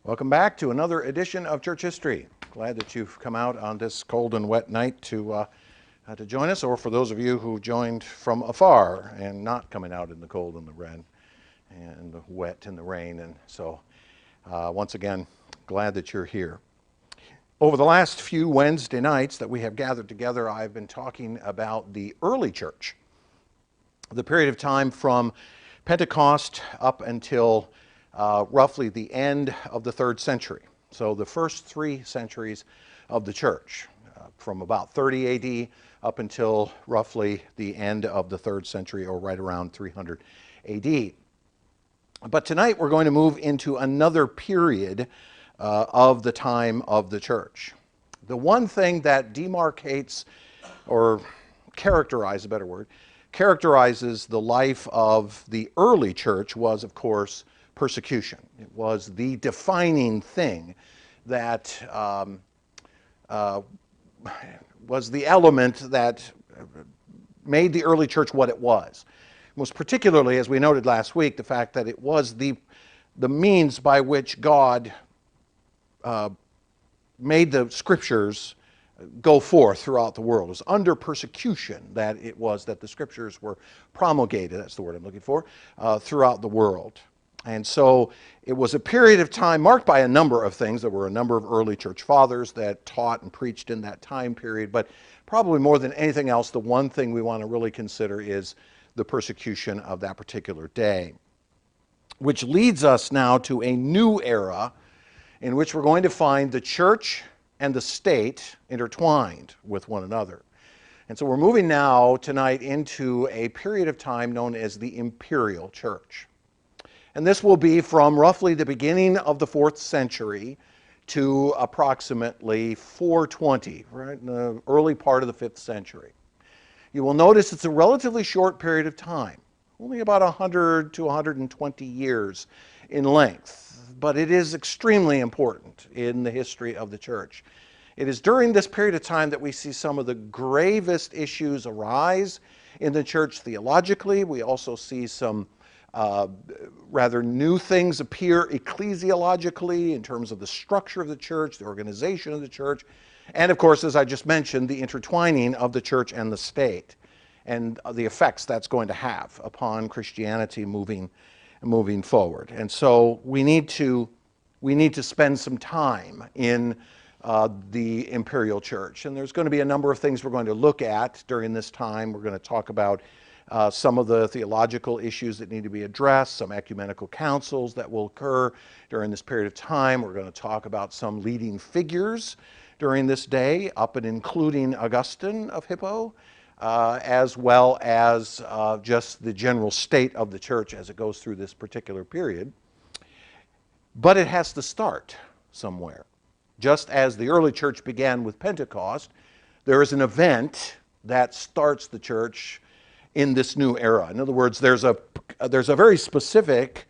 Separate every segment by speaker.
Speaker 1: Welcome back to another edition of Church History. Glad that you've come out on this cold and wet night to join us, or for those of you who joined from afar and not coming out in the cold and the red and the wet and the rain. And so once again, glad that you're here. Over the last few Wednesday nights that we have gathered together, I've been talking about the early church, the period of time from Pentecost up until roughly the end of the 3rd century. So the first 3 centuries of the church, from about 30 AD up until roughly the end of the 3rd century, or right around 300 AD. But tonight we're going to move into another period of the time of the church. The one thing that demarcates, or characterizes, a better word, characterizes the life of the early church was, of course, persecution. It was the defining thing that was the element that made the early church what it was. Most particularly, as we noted last week, the fact that it was the means by which God made the scriptures go forth throughout the world. It was under persecution that it was that the scriptures were promulgated, that's the word I'm looking for, throughout the world. And so it was a period of time marked by a number of things. There were a number of early church fathers that taught and preached in that time period, but probably more than anything else, the one thing we want to really consider is the persecution of that particular day. Which leads us now to a new era in which we're going to find the church and the state intertwined with one another. And so we're moving now tonight into a period of time known as the imperial church. And this will be from roughly the beginning of the 4th century to approximately 420, right, in the early part of the 5th century. You will notice it's a relatively short period of time, only about 100 to 120 years in length, but it is extremely important in the history of the church. It is during this period of time that we see some of the gravest issues arise in the church theologically. We also see some rather new things appear ecclesiologically in terms of the structure of the church, the organization of the church, and of course, as I just mentioned, the intertwining of the church and the state and the effects that's going to have upon Christianity moving forward. And so we need to spend some time in the imperial church. And there's going to be a number of things we're going to look at during this time. We're going to talk about some of the theological issues that need to be addressed, some ecumenical councils that will occur during this period of time. We're going to talk about some leading figures during this day, up and including Augustine of Hippo, as well as just the general state of the church as it goes through this particular period. But it has to start somewhere. Just as the early church began with Pentecost, there is an event that starts the church in this new era. In other words, there's a very specific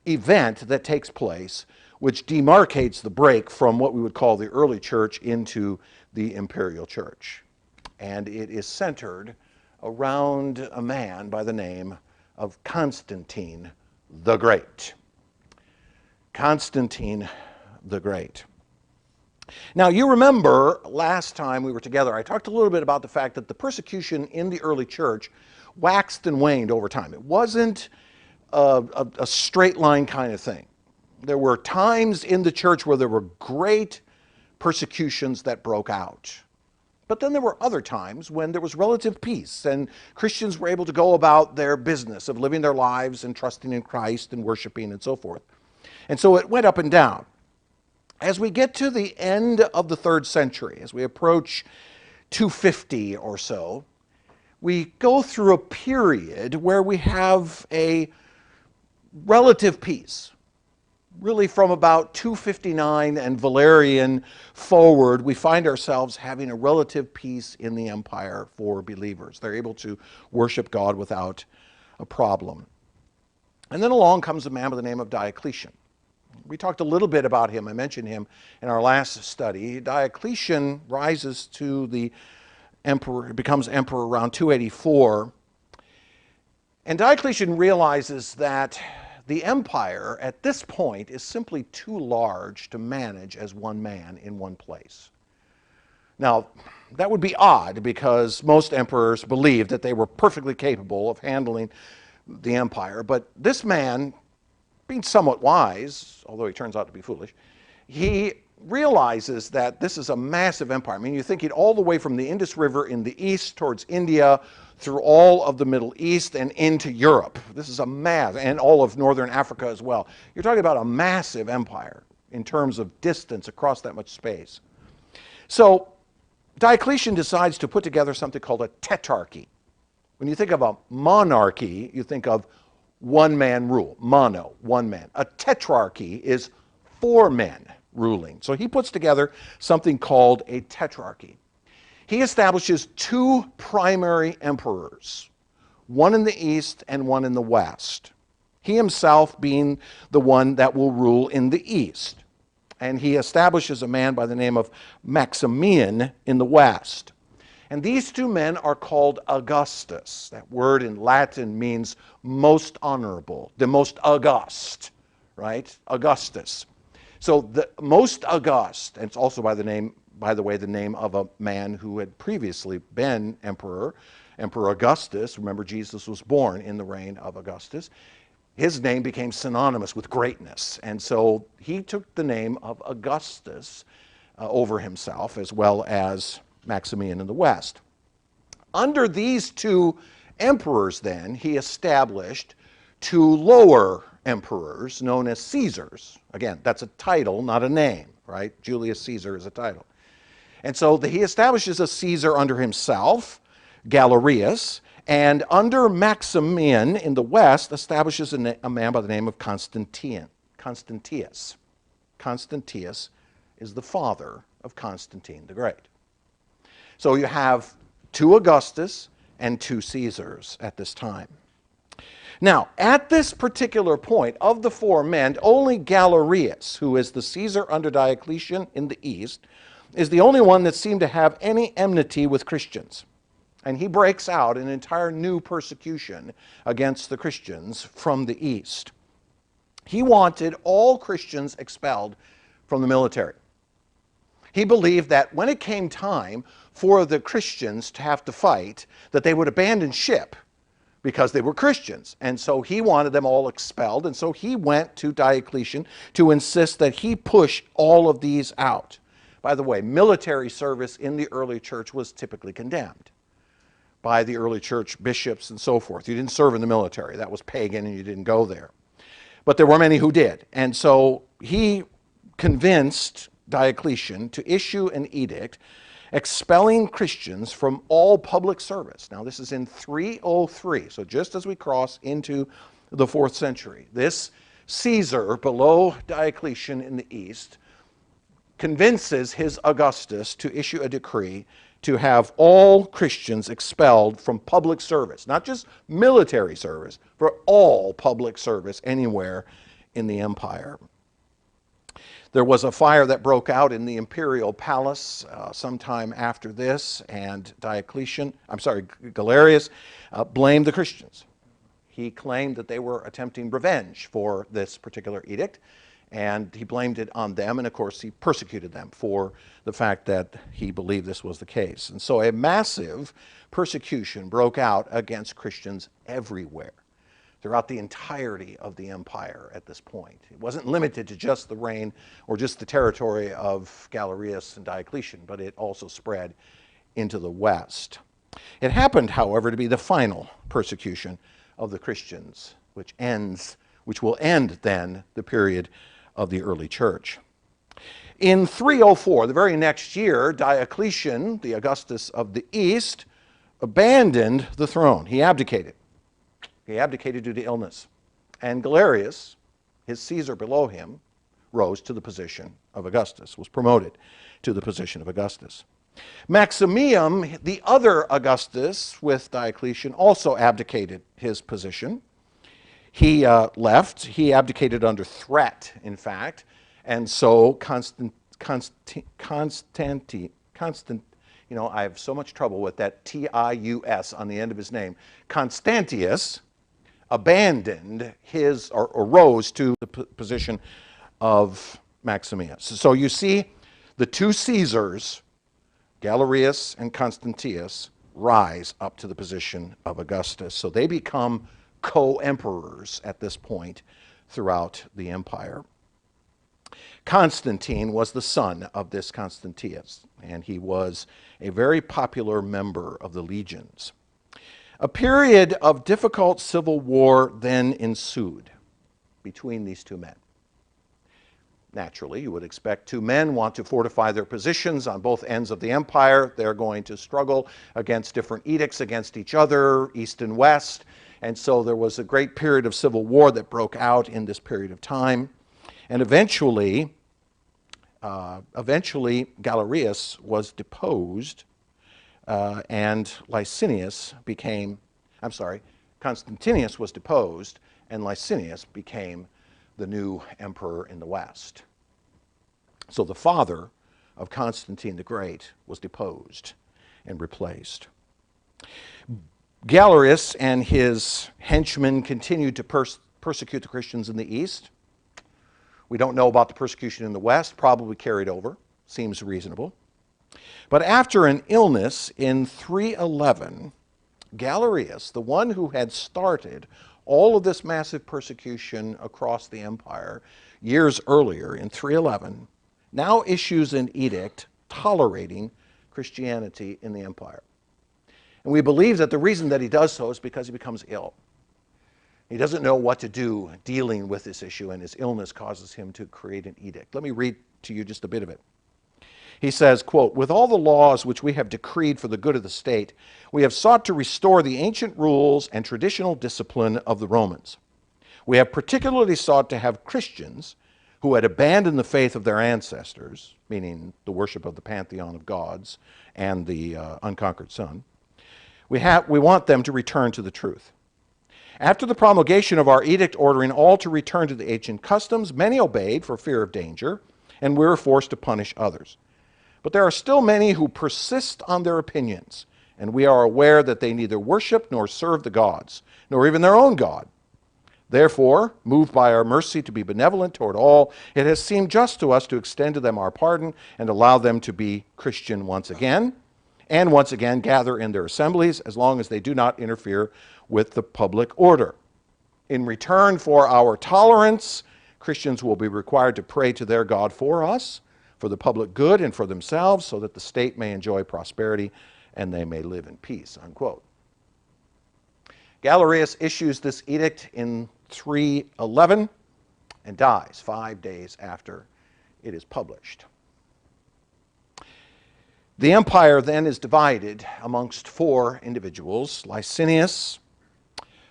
Speaker 1: event that takes place which demarcates the break from what we would call the early church into the imperial church. And it is centered around a man by the name of Constantine the Great. Constantine the Great. Now, you remember last time we were together, I talked a little bit about the fact that the persecution in the early church waxed and waned over time. It wasn't a straight line kind of thing. There were times in the church where there were great persecutions that broke out. But then there were other times when there was relative peace and Christians were able to go about their business of living their lives and trusting in Christ and worshiping and so forth. And so it went up and down. As we get to the end of the 3rd century, as we approach 250 or so, we go through a period where we have a relative peace. Really from about 259 and Valerian forward, we find ourselves having a relative peace in the empire for believers. They're able to worship God without a problem. And then along comes a man by the name of Diocletian. We talked a little bit about him. I mentioned him in our last study. Diocletian rises to the emperor, becomes emperor around 284. And Diocletian realizes that the empire at this point is simply too large to manage as one man in one place. Now, that would be odd because most emperors believed that they were perfectly capable of handling the empire, but this man, being somewhat wise, although he turns out to be foolish, he realizes that this is a massive empire. I mean, you think it all the way from the Indus River in the east towards India, through all of the Middle East and into Europe. This is a and all of northern Africa as well. You're talking about a massive empire in terms of distance across that much space. So Diocletian decides to put together something called a tetrarchy. When you think of a monarchy, you think of one-man rule, mono, one man. A tetrarchy is four men ruling. So he puts together something called a tetrarchy. He establishes two primary emperors, one in the east and one in the west. He himself being the one that will rule in the east. And he establishes a man by the name of Maximian in the west. And these two men are called Augustus. That word in Latin means most honorable, the most august, right? Augustus. So the most august, and it's also by the way, the name of a man who had previously been emperor, Emperor Augustus. Remember, Jesus was born in the reign of Augustus. His name became synonymous with greatness, and so he took the name of Augustus over himself, as well as Maximian in the west. Under these two emperors, then, he established two lower emperors known as Caesars. Again, that's a title, not a name, right? Julius Caesar is a title. And so he establishes a Caesar under himself, Galerius, and under Maximian in the west establishes a man by the name of Constantine. Constantius. Constantius is the father of Constantine the Great. So you have two Augustus and two Caesars at this time. Now, at this particular point, of the four men, only Galerius, who is the Caesar under Diocletian in the east, is the only one that seemed to have any enmity with Christians. And he breaks out an entire new persecution against the Christians from the east. He wanted all Christians expelled from the military. He believed that when it came time for the Christians to have to fight, that they would abandon ship because they were Christians. And so he wanted them all expelled. And so he went to Diocletian to insist that he push all of these out. By the way, military service in the early church was typically condemned by the early church bishops and so forth. You didn't serve in the military. That was pagan and you didn't go there. But there were many who did. And so he convinced Diocletian to issue an edict expelling Christians from all public service. Now this is in 303, so just as we cross into the 4th century. This Caesar below Diocletian in the east convinces his Augustus to issue a decree to have all Christians expelled from public service, not just military service, for all public service anywhere in the empire. There was a fire that broke out in the imperial palace sometime after this, and Galerius blamed the Christians. He claimed that they were attempting revenge for this particular edict, and he blamed it on them, and of course he persecuted them for the fact that he believed this was the case. And so a massive persecution broke out against Christians everywhere, throughout the entirety of the empire at this point. It wasn't limited to just the reign or just the territory of Galerius and Diocletian, but it also spread into the west. It happened, however, to be the final persecution of the Christians, which will end then the period of the early church. In 304, the very next year, Diocletian, the Augustus of the East, abandoned the throne. He abdicated. He abdicated due to illness. And Galerius, his Caesar below him, rose to the position of Augustus, was promoted to the position of Augustus. Maximian, the other Augustus with Diocletian, also abdicated his position. He left. He abdicated under threat, in fact. And so Constantine, I have so much trouble with that T-I-U-S on the end of his name. Constantius abandoned his, or rose to the position of Maximius. So you see the two Caesars, Galerius and Constantius, rise up to the position of Augustus. So they become co-emperors at this point throughout the empire. Constantine was the son of this Constantius, and he was a very popular member of the legions. A period of difficult civil war then ensued between these two men. Naturally, you would expect two men want to fortify their positions on both ends of the empire. They're going to struggle against different edicts against each other, east and west. And so there was a great period of civil war that broke out in this period of time. And eventually Galerius was deposed, and Constantinius was deposed, and Licinius became the new emperor in the West. So the father of Constantine the Great was deposed and replaced. Galerius and his henchmen continued to persecute the Christians in the East. We don't know about the persecution in the West, probably carried over, seems reasonable. But after an illness in 311, Galerius, the one who had started all of this massive persecution across the empire years earlier in 311, now issues an edict tolerating Christianity in the empire. And we believe that the reason that he does so is because he becomes ill. He doesn't know what to do dealing with this issue, and his illness causes him to create an edict. Let me read to you just a bit of it. He says, quote, "With all the laws which we have decreed for the good of the state, we have sought to restore the ancient rules and traditional discipline of the Romans. We have particularly sought to have Christians who had abandoned the faith of their ancestors," meaning the worship of the pantheon of gods and the unconquered Son. We want them to return to the truth. After the promulgation of our edict ordering all to return to the ancient customs, many obeyed for fear of danger, and we were forced to punish others. But there are still many who persist on their opinions, and we are aware that they neither worship nor serve the gods, nor even their own God. Therefore, moved by our mercy to be benevolent toward all, it has seemed just to us to extend to them our pardon and allow them to be Christian once again, and once again gather in their assemblies as long as they do not interfere with the public order. In return for our tolerance, Christians will be required to pray to their God for us, for the public good and for themselves, so that the state may enjoy prosperity and they may live in peace," unquote. Galerius issues this edict in 311 and dies 5 days after it is published. The empire then is divided amongst four individuals: Licinius,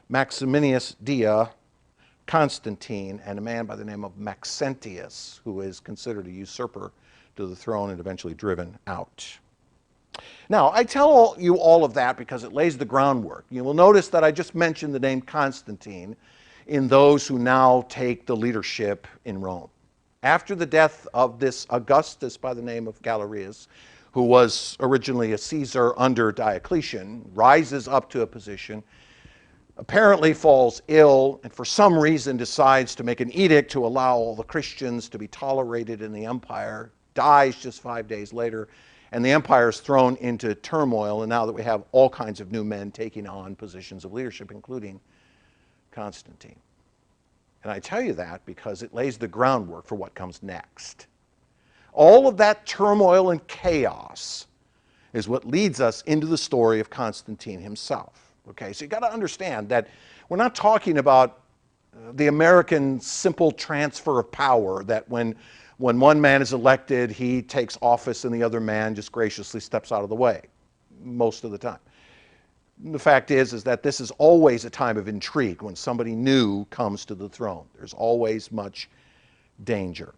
Speaker 1: Maximianus Dia, Constantine, and a man by the name of Maxentius, who is considered a usurper to the throne and eventually driven out. Now, I tell you all of that because it lays the groundwork. You will notice that I just mentioned the name Constantine in those who now take the leadership in Rome. After the death of this Augustus by the name of Galerius, who was originally a Caesar under Diocletian, rises up to a position, apparently falls ill, and for some reason decides to make an edict to allow all the Christians to be tolerated in the empire, dies just 5 days later, and the empire is thrown into turmoil, and now that we have all kinds of new men taking on positions of leadership, including Constantine. And I tell you that because it lays the groundwork for what comes next. All of that turmoil and chaos is what leads us into the story of Constantine himself. Okay, so you got to understand that we're not talking about the American simple transfer of power, that when one man is elected, he takes office and the other man just graciously steps out of the way most of the time. The fact is that this is always a time of intrigue when somebody new comes to the throne. There's always much danger.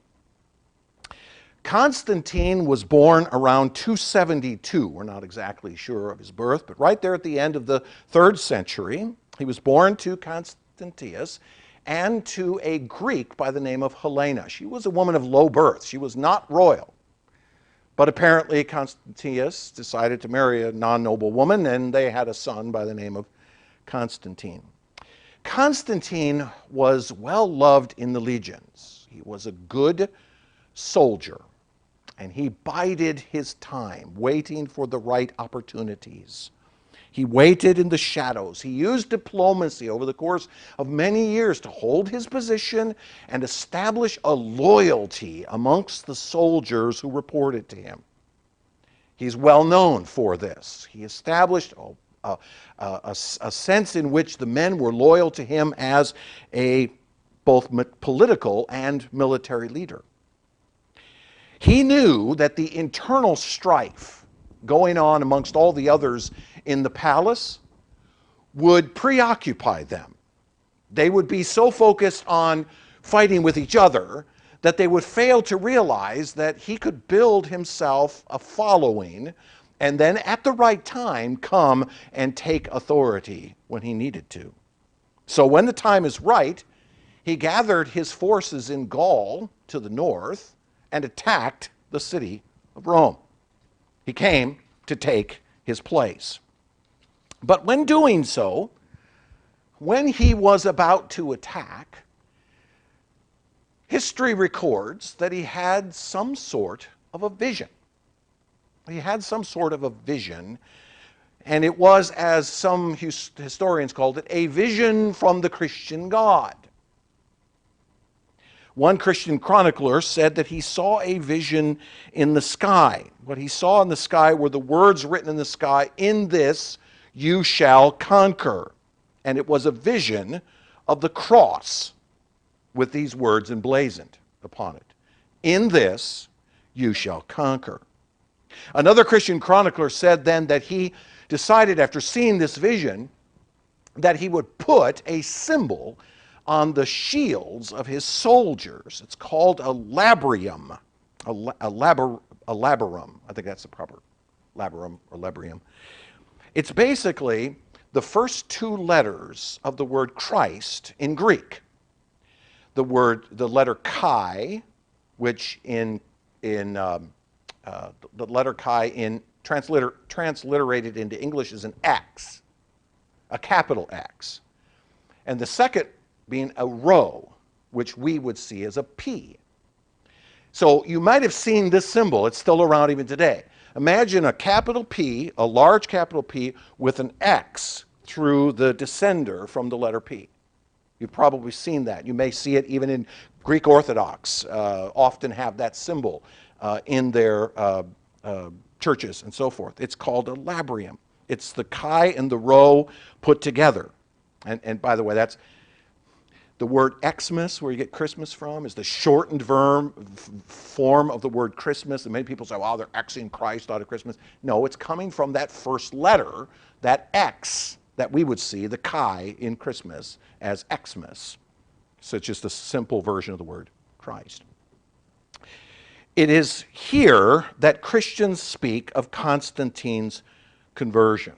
Speaker 1: Constantine was born around 272. We're not exactly sure of his birth, but right there at the end of the 3rd century, he was born to Constantius and to a Greek by the name of Helena. She was a woman of low birth. She was not royal. But apparently Constantius decided to marry a non-noble woman, and they had a son by the name of Constantine. Constantine was well loved in the legions. He was a good soldier, and he bided his time, waiting for the right opportunities. He waited in the shadows. He used diplomacy over the course of many years to hold his position and establish a loyalty amongst the soldiers who reported to him. He's well known for this. He established a sense in which the men were loyal to him as a both political and military leader. He knew that the internal strife going on amongst all the others in the palace would preoccupy them. They would be so focused on fighting with each other that they would fail to realize that he could build himself a following and then at the right time come and take authority when he needed to. So when the time is right, he gathered his forces in Gaul to the north and attacked the city of Rome. He came to take his place. But when doing so, when he was about to attack, history records that he had some sort of a vision. He had some sort of a vision, and it was, as some historians called it, a vision from the Christian God. One Christian chronicler said that he saw a vision in the sky. What he saw in the sky were the words written in the sky, "In this you shall conquer." And it was a vision of the cross with these words emblazoned upon it. "In this you shall conquer." Another Christian chronicler said then that he decided, after seeing this vision, that he would put a symbol on the shields of his soldiers. It's called a labrium. A labarum. I think that's the proper labarum or labrium. It's basically the first two letters of the word Christ in Greek. The letter chi, which the letter chi in transliterated into English is an X, a capital X. And the second being a rho, which we would see as a P. So you might have seen this symbol. It's still around even today. Imagine a capital P, a large capital P, with an X through the descender from the letter P. You've probably seen that. You may see it even in Greek Orthodox, often have that symbol in their churches and so forth. It's called a labrium. It's the chi and the rho put together. And by the way, that's the word Xmas, where you get Christmas from, is the shortened form of the word Christmas. And many people say, well, they're Xing Christ out of Christmas. No, it's coming from that first letter, that X that we would see, the chi in Christmas, as Xmas. So it's just a simple version of the word Christ. It is here that Christians speak of Constantine's conversion.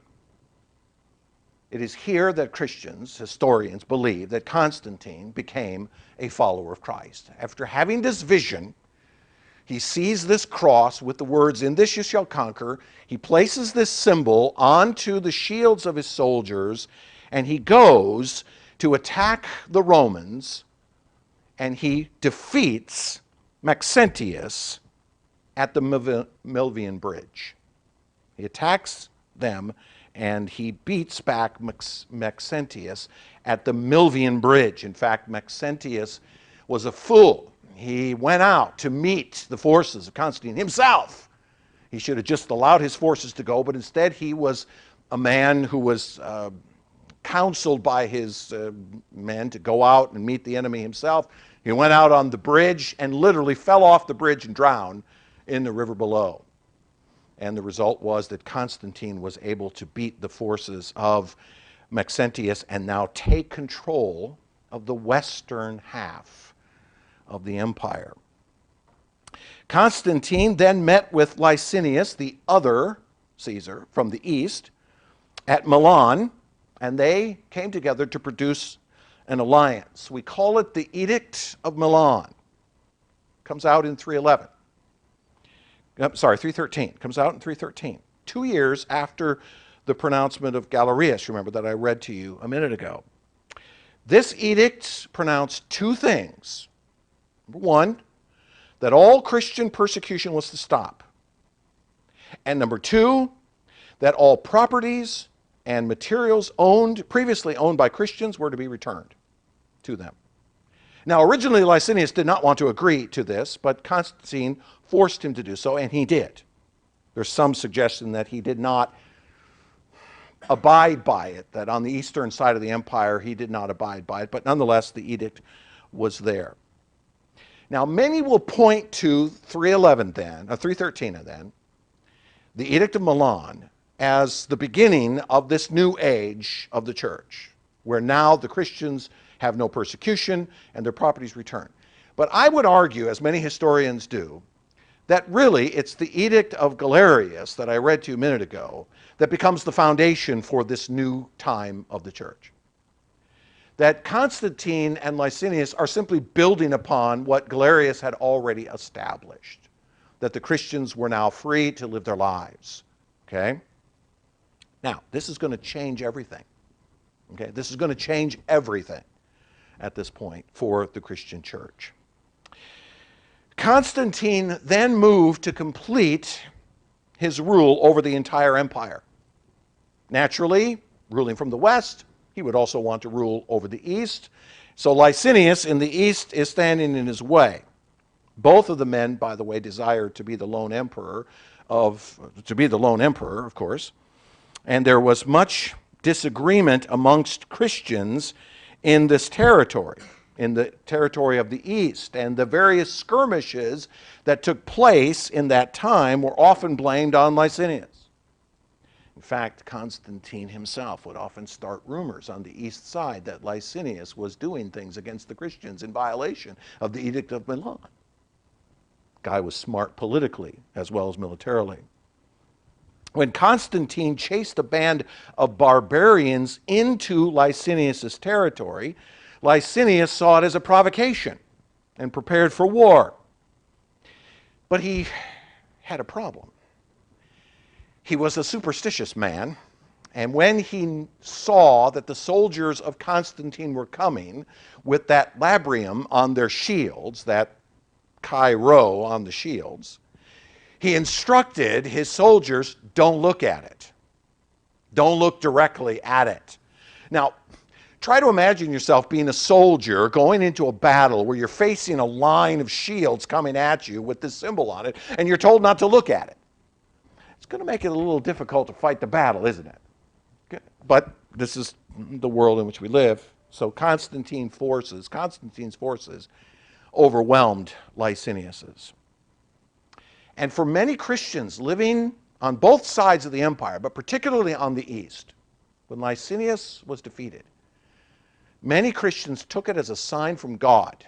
Speaker 1: It is here that Christians, historians, believe that Constantine became a follower of Christ. After having this vision, he sees this cross with the words, "In this you shall conquer." He places this symbol onto the shields of his soldiers, and he goes to attack the Romans, and he defeats Maxentius at the Milvian Bridge. He attacks them, and he beats back Maxentius at the Milvian Bridge. In fact, Maxentius was a fool. He went out to meet the forces of Constantine himself. He should have just allowed his forces to go, but instead he was a man who was counseled by his men to go out and meet the enemy himself. He went out on the bridge and literally fell off the bridge and drowned in the river below. And the result was that Constantine was able to beat the forces of Maxentius and now take control of the western half of the empire. Constantine then met with Licinius, the other Caesar from the east, at Milan, and they came together to produce an alliance. We call it the Edict of Milan. Comes out in 311. 313. Comes out in 313. 2 years after the pronouncement of Galerius, remember, that I read to you a minute ago. This edict pronounced two things. Number one, that all Christian persecution was to stop. And number two, that all properties and materials previously owned by Christians were to be returned to them. Now, originally Licinius did not want to agree to this, but Constantine forced him to do so, and he did. There's some suggestion that he did not abide by it, that on the eastern side of the empire he did not abide by it, but nonetheless the edict was there. Now, many will point to 313 then, the Edict of Milan, as the beginning of this new age of the church, where now the Christians have no persecution and their properties returned. But I would argue, as many historians do, that really it's the Edict of Galerius that I read to you a minute ago that becomes the foundation for this new time of the church. That Constantine and Licinius are simply building upon what Galerius had already established, that the Christians were now free to live their lives. Okay? Now, this is going to change everything. Okay? This is going to change everything at this point for the Christian church. Constantine then moved to complete his rule over the entire empire. Naturally, ruling from the west, he would also want to rule over the east. So Licinius in the east is standing in his way. Both of the men, by the way, desired to be the lone emperor, of course. And there was much disagreement amongst Christians in this territory, in the territory of the east. And the various skirmishes that took place in that time were often blamed on Licinius. In fact, Constantine himself would often start rumors on the east side that Licinius was doing things against the Christians in violation of the Edict of Milan. Guy was smart politically as well as militarily. When Constantine chased a band of barbarians into Licinius' territory, Licinius saw it as a provocation and prepared for war. But he had a problem. He was a superstitious man, and when he saw that the soldiers of Constantine were coming with that labrium on their shields, that Chi Rho on the shields, he instructed his soldiers, don't look at it. Don't look directly at it. Now, try to imagine yourself being a soldier going into a battle where you're facing a line of shields coming at you with this symbol on it, and you're told not to look at it. It's going to make it a little difficult to fight the battle, isn't it? But this is the world in which we live. So Constantine's forces overwhelmed Licinius's. And for many Christians living on both sides of the empire, but particularly on the east, when Licinius was defeated, many Christians took it as a sign from God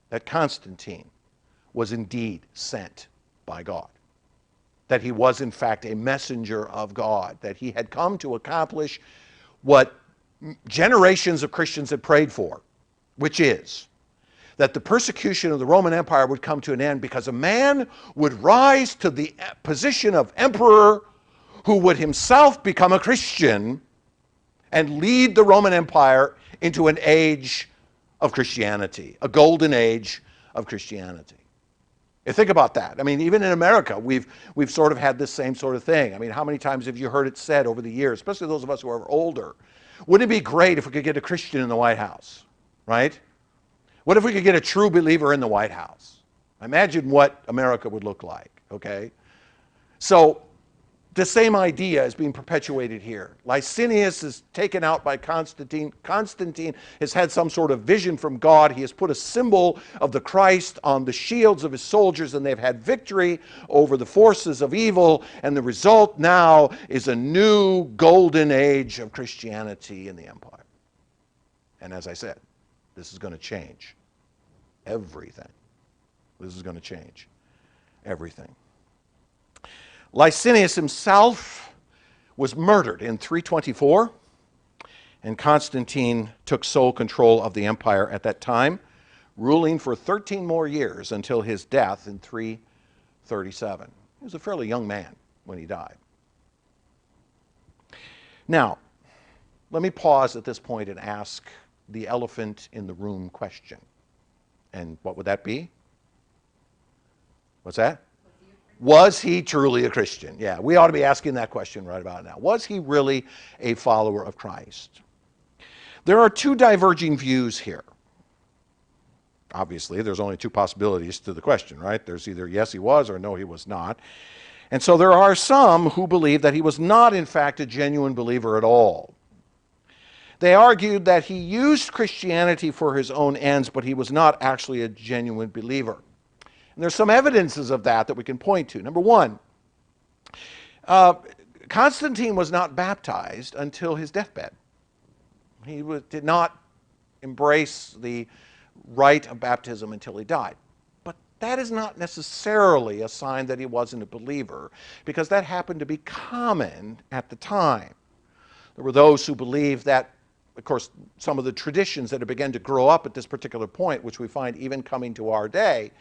Speaker 1: that Constantine was indeed sent by God, that he was in fact a messenger of God, that he had come to accomplish what generations of Christians had prayed for, which is that the persecution of the Roman Empire would come to an end because a man would rise to the position of emperor who would himself become a Christian and lead the Roman Empire into an age of Christianity, a golden age of Christianity. You think about that. I mean, even in America, we've sort of had this same sort of thing. I mean, how many times have you heard it said over the years, especially those of us who are older, wouldn't it be great if we could get a Christian in the White House, right? What if we could get a true believer in the White House? Imagine what America would look like, okay? So the same idea is being perpetuated here. Licinius is taken out by Constantine. Constantine has had some sort of vision from God. He has put a symbol of the Christ on the shields of his soldiers, and they've had victory over the forces of evil. And the result now is a new golden age of Christianity in the empire. And as I said, this is going to change everything. This is going to change everything. Licinius himself was murdered in 324, and Constantine took sole control of the empire at that time, ruling for 13 more years until his death in 337. He was a fairly young man when he died. Now, let me pause at this point and ask the elephant in the room question. And what would that be? What's that? Was he truly a Christian? Yeah, we ought to be asking that question right about now. Was he really a follower of Christ? There are two diverging views here. Obviously, there's only two possibilities to the question, right? There's either yes, he was, or no, he was not. And so there are some who believe that he was not, in fact, a genuine believer at all. They argued that he used Christianity for his own ends, but he was not actually a genuine believer. And there's some evidences of that we can point to. Number one, Constantine was not baptized until his deathbed. He did not embrace the rite of baptism until he died. But that is not necessarily a sign that he wasn't a believer, because that happened to be common at the time. There were those who believed that, of course, some of the traditions that had begun to grow up at this particular point, which we find even coming to our day,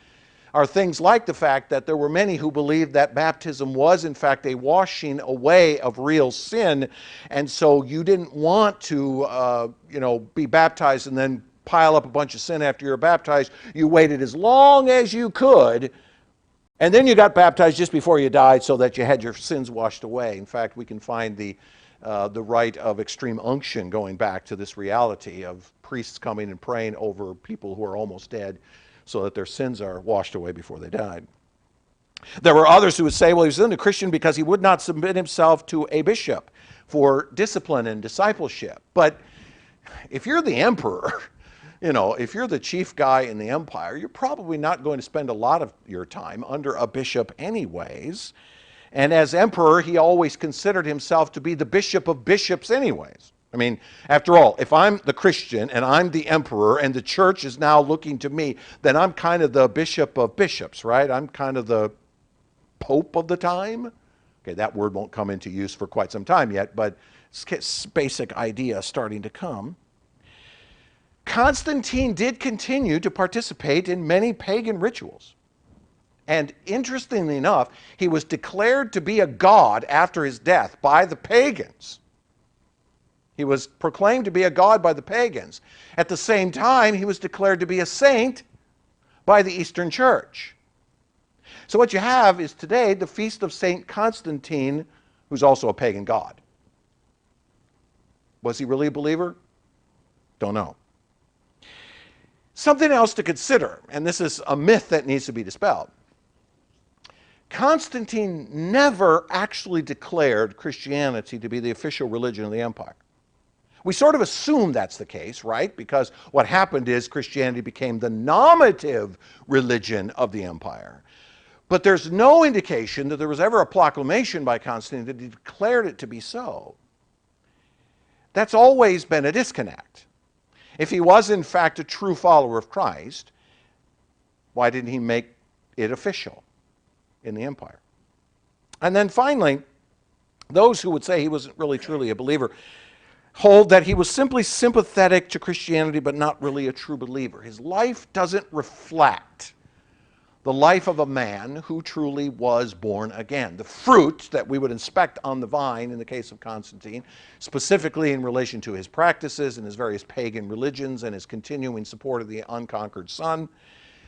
Speaker 1: are things like the fact that there were many who believed that baptism was, in fact, a washing away of real sin, and so you didn't want to, be baptized and then pile up a bunch of sin after you're baptized. You waited as long as you could, and then you got baptized just before you died so that you had your sins washed away. In fact, we can find the rite of extreme unction going back to this reality of priests coming and praying over people who are almost dead so that their sins are washed away before they died. There were others who would say, well, he was a Christian because he would not submit himself to a bishop for discipline and discipleship. But if you're the emperor, if you're the chief guy in the empire, you're probably not going to spend a lot of your time under a bishop anyways. And as emperor, he always considered himself to be the bishop of bishops anyways. I mean, after all, if I'm the Christian and I'm the emperor and the church is now looking to me, then I'm kind of the bishop of bishops, right? I'm kind of the pope of the time. Okay, that word won't come into use for quite some time yet, but it's basic idea starting to come. Constantine did continue to participate in many pagan rituals. And interestingly enough, he was declared to be a god after his death by the pagans. He was proclaimed to be a god by the pagans. At the same time, he was declared to be a saint by the Eastern Church. So what you have is today the feast of St. Constantine, who's also a pagan god. Was he really a believer? Don't know. Something else to consider, and this is a myth that needs to be dispelled. Constantine never actually declared Christianity to be the official religion of the empire. We sort of assume that's the case, right? Because what happened is Christianity became the nominative religion of the empire. But there's no indication that there was ever a proclamation by Constantine that he declared it to be so. That's always been a disconnect. If he was in fact a true follower of Christ, why didn't he make it official in the empire? And then finally, those who would say he wasn't really truly a believer hold that he was simply sympathetic to Christianity but not really a true believer. His life doesn't reflect the life of a man who truly was born again. The fruit that we would inspect on the vine in the case of Constantine, specifically in relation to his practices and his various pagan religions and his continuing support of the unconquered son,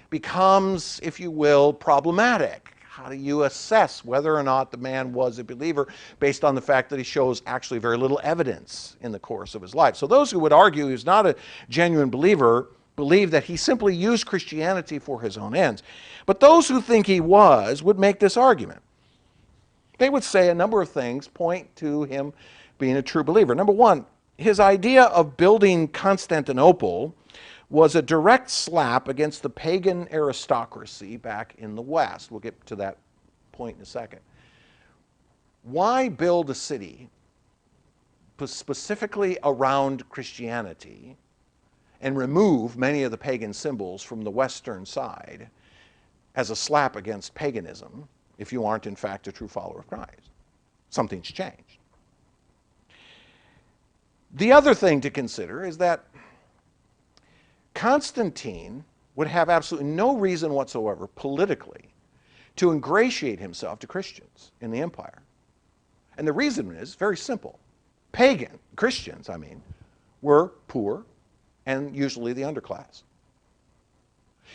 Speaker 1: becomes, if you will, problematic. How do you assess whether or not the man was a believer based on the fact that he shows actually very little evidence in the course of his life? So those who would argue he was not a genuine believer believe that he simply used Christianity for his own ends. But those who think he was would make this argument. They would say a number of things point to him being a true believer. Number one, his idea of building Constantinople was a direct slap against the pagan aristocracy back in the West. We'll get to that point in a second. Why build a city specifically around Christianity and remove many of the pagan symbols from the western side as a slap against paganism if you aren't in fact a true follower of Christ? Something's changed. The other thing to consider is that Constantine would have absolutely no reason whatsoever politically to ingratiate himself to Christians in the empire. And the reason is very simple. Pagan Christians, were poor, and usually the underclass.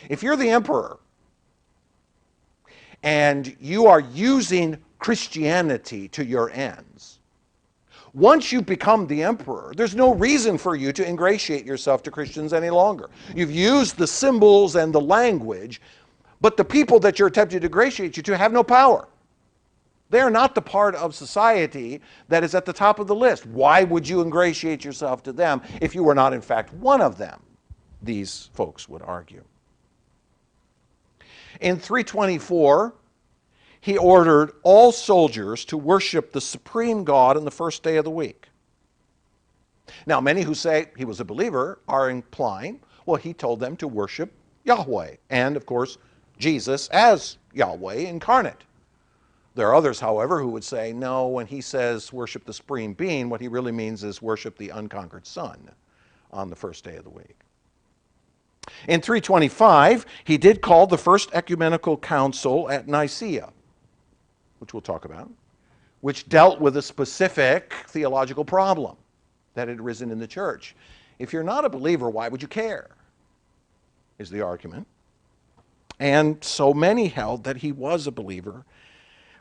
Speaker 1: If you're the emperor and you are using Christianity to your ends, once you become the emperor, there's no reason for you to ingratiate yourself to Christians any longer. You've used the symbols and the language, but the people that you're attempting to ingratiate you to have no power. They're not the part of society that is at the top of the list. Why would you ingratiate yourself to them if you were not, in fact, one of them? These folks would argue. In 324, he ordered all soldiers to worship the supreme God on the first day of the week. Now, many who say he was a believer are implying, well, he told them to worship Yahweh, and, of course, Jesus as Yahweh incarnate. There are others, however, who would say, no, when he says worship the supreme being, what he really means is worship the unconquered Son on the first day of the week. In 325, he did call the first ecumenical council at Nicaea, which we'll talk about, which dealt with a specific theological problem that had arisen in the church. If you're not a believer, why would you care? Is the argument. And so many held that he was a believer,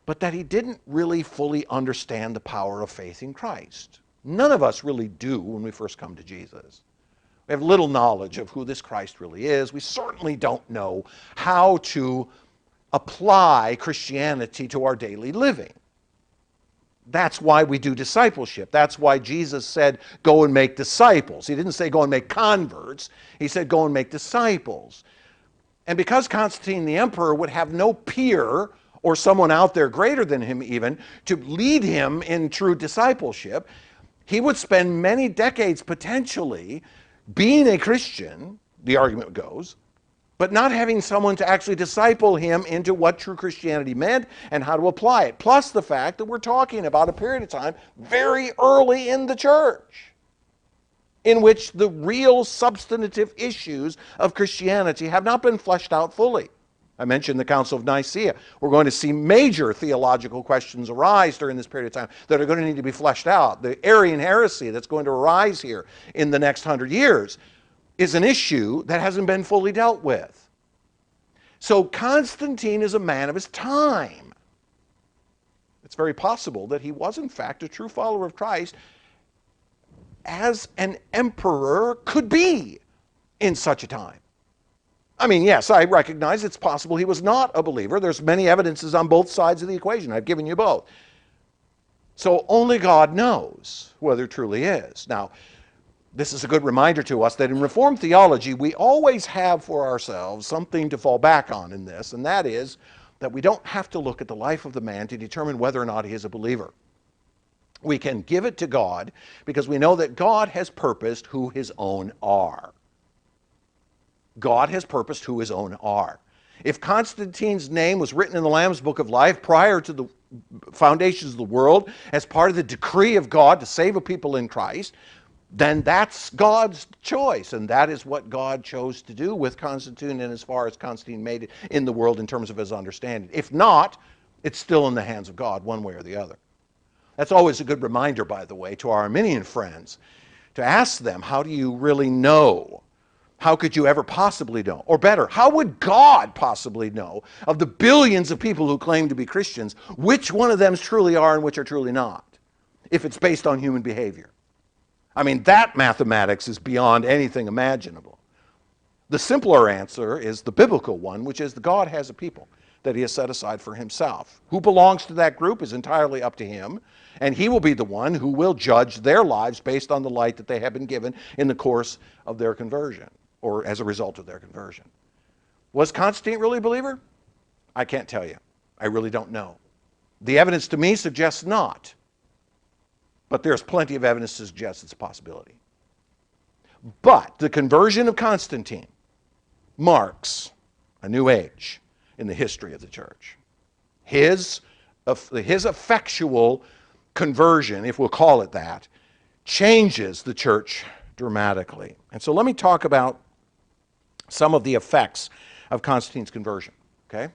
Speaker 1: but that he didn't really fully understand the power of faith in Christ. None of us really do when we first come to Jesus. We have little knowledge of who this Christ really is. We certainly don't know how to apply Christianity to our daily living. That's why we do discipleship. That's why Jesus said, go and make disciples. He didn't say go and make converts. He said go and make disciples. And because Constantine the emperor would have no peer or someone out there greater than him even to lead him in true discipleship, he would spend many decades potentially being a Christian, the argument goes, but not having someone to actually disciple him into what true Christianity meant and how to apply it. Plus the fact that we're talking about a period of time very early in the church in which the real substantive issues of Christianity have not been fleshed out fully. I mentioned the Council of Nicaea. We're going to see major theological questions arise during this period of time that are going to need to be fleshed out. The Arian heresy that's going to arise here in the next 100 years is an issue that hasn't been fully dealt with. So Constantine is a man of his time. It's very possible that he was in fact a true follower of Christ, as an emperor could be in such a time. I mean, yes, I recognize it's possible he was not a believer. There's many evidences on both sides of the equation. I've given you both. So only God knows whether it truly is. Now, this is a good reminder to us that in Reformed theology, we always have for ourselves something to fall back on in this, and that is that we don't have to look at the life of the man to determine whether or not he is a believer. We can give it to God because we know that God has purposed who his own are. God has purposed who his own are. If Constantine's name was written in the Lamb's Book of Life prior to the foundations of the world as part of the decree of God to save a people in Christ, then that's God's choice, and that is what God chose to do with Constantine and as far as Constantine made it in the world in terms of his understanding. If not, it's still in the hands of God one way or the other. That's always a good reminder, by the way, to our Arminian friends, to ask them, how do you really know? How could you ever possibly know? Or better, how would God possibly know of the billions of people who claim to be Christians, which one of them truly are and which are truly not, if it's based on human behavior? I mean, that mathematics is beyond anything imaginable. The simpler answer is the biblical one, which is that God has a people that he has set aside for himself. Who belongs to that group is entirely up to him, and he will be the one who will judge their lives based on the light that they have been given in the course of their conversion, or as a result of their conversion. Was Constantine really a believer? I can't tell you. I really don't know. The evidence to me suggests not, but there's plenty of evidence to suggest it's a possibility. But the conversion of Constantine marks a new age in the history of the church. His effectual conversion, if we'll call it that, changes the church dramatically. And so let me talk about some of the effects of Constantine's conversion, okay?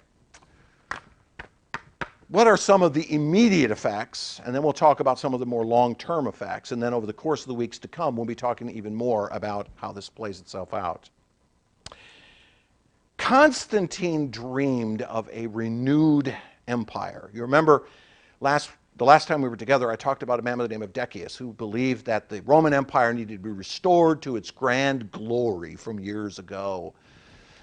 Speaker 1: what are some of the immediate effects? And then we'll talk about some of the more long-term effects. And then over the course of the weeks to come, we'll be talking even more about how this plays itself out. Constantine dreamed of a renewed empire. You remember the last time we were together, I talked about a man by the name of Decius who believed that the Roman Empire needed to be restored to its grand glory from years ago.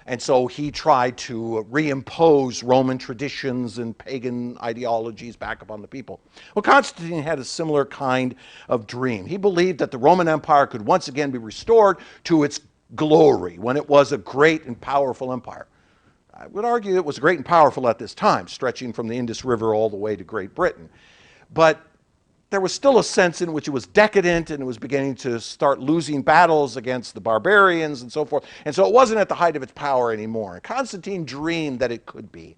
Speaker 1: And so he tried to reimpose Roman traditions and pagan ideologies back upon the people. Well, Constantine had a similar kind of dream. He believed that the Roman Empire could once again be restored to its glory when it was a great and powerful empire. I would argue it was great and powerful at this time, stretching from the Indus River all the way to Great Britain. But there was still a sense in which it was decadent and it was beginning to start losing battles against the barbarians and so forth. And so it wasn't at the height of its power anymore. And Constantine dreamed that it could be.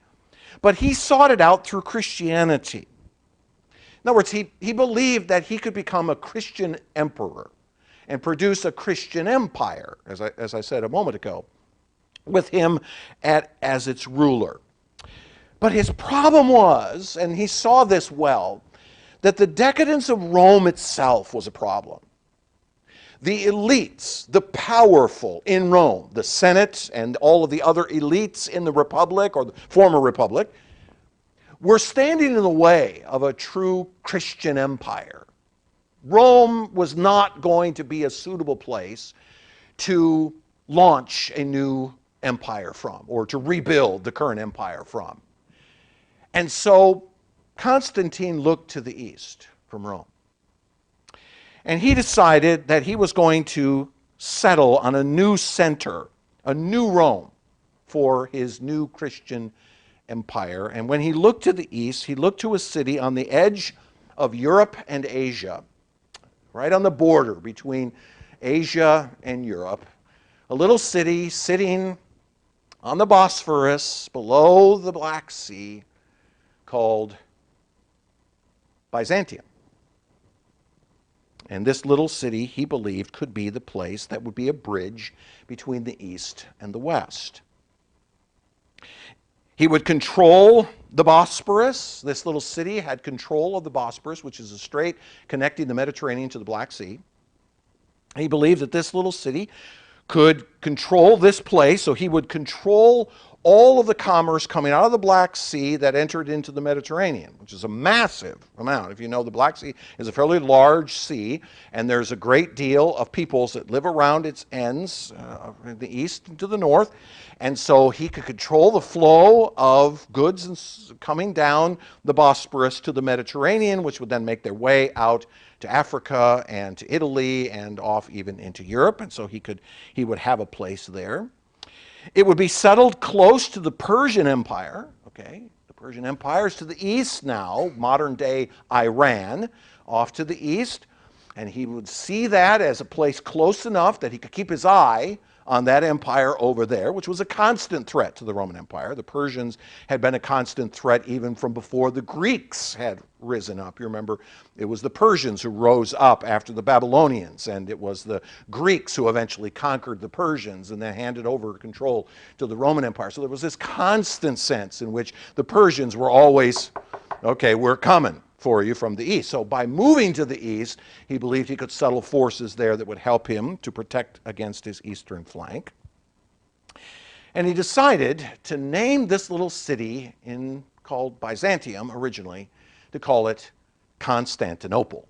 Speaker 1: But he sought it out through Christianity. In other words, he believed that he could become a Christian emperor and produce a Christian empire, as I said a moment ago, with him as its ruler. But his problem was, and he saw this well, that the decadence of Rome itself was a problem. The elites, the powerful in Rome, the Senate and all of the other elites in the Republic or the former Republic, were standing in the way of a true Christian empire. Rome was not going to be a suitable place to launch a new empire from or to rebuild the current empire from. And so Constantine looked to the east from Rome. And he decided that he was going to settle on a new center, a new Rome for his new Christian empire. And when he looked to the east, he looked to a city on the edge of Europe and Asia, right on the border between Asia and Europe, a little city sitting on the Bosphorus below the Black Sea called Byzantium. And this little city, he believed, could be the place that would be a bridge between the East and the West. He would control the Bosporus. This little city had control of the Bosporus, which is a strait connecting the Mediterranean to the Black Sea. He believed that this little city could control this place, so he would control all of the commerce coming out of the Black Sea that entered into the Mediterranean, which is a massive amount. If you know, the Black Sea is a fairly large sea, and there's a great deal of peoples that live around its ends, in the east and to the north, and so he could control the flow of goods coming down the Bosporus to the Mediterranean, which would then make their way out to Africa and to Italy and off even into Europe, and so he would have a place there. It would be settled close to the Persian Empire. Okay, the Persian Empire is to the east now, modern-day Iran, off to the east, and he would see that as a place close enough that he could keep his eye on that empire over there, which was a constant threat to the Roman Empire. The Persians had been a constant threat even from before the Greeks had risen up. You remember, it was the Persians who rose up after the Babylonians, and it was the Greeks who eventually conquered the Persians and then handed over control to the Roman Empire. So there was this constant sense in which the Persians were always, okay, we're coming for you from the east. So by moving to the east, he believed he could settle forces there that would help him to protect against his eastern flank. And he decided to name this little city called Byzantium originally, to call it Constantinople.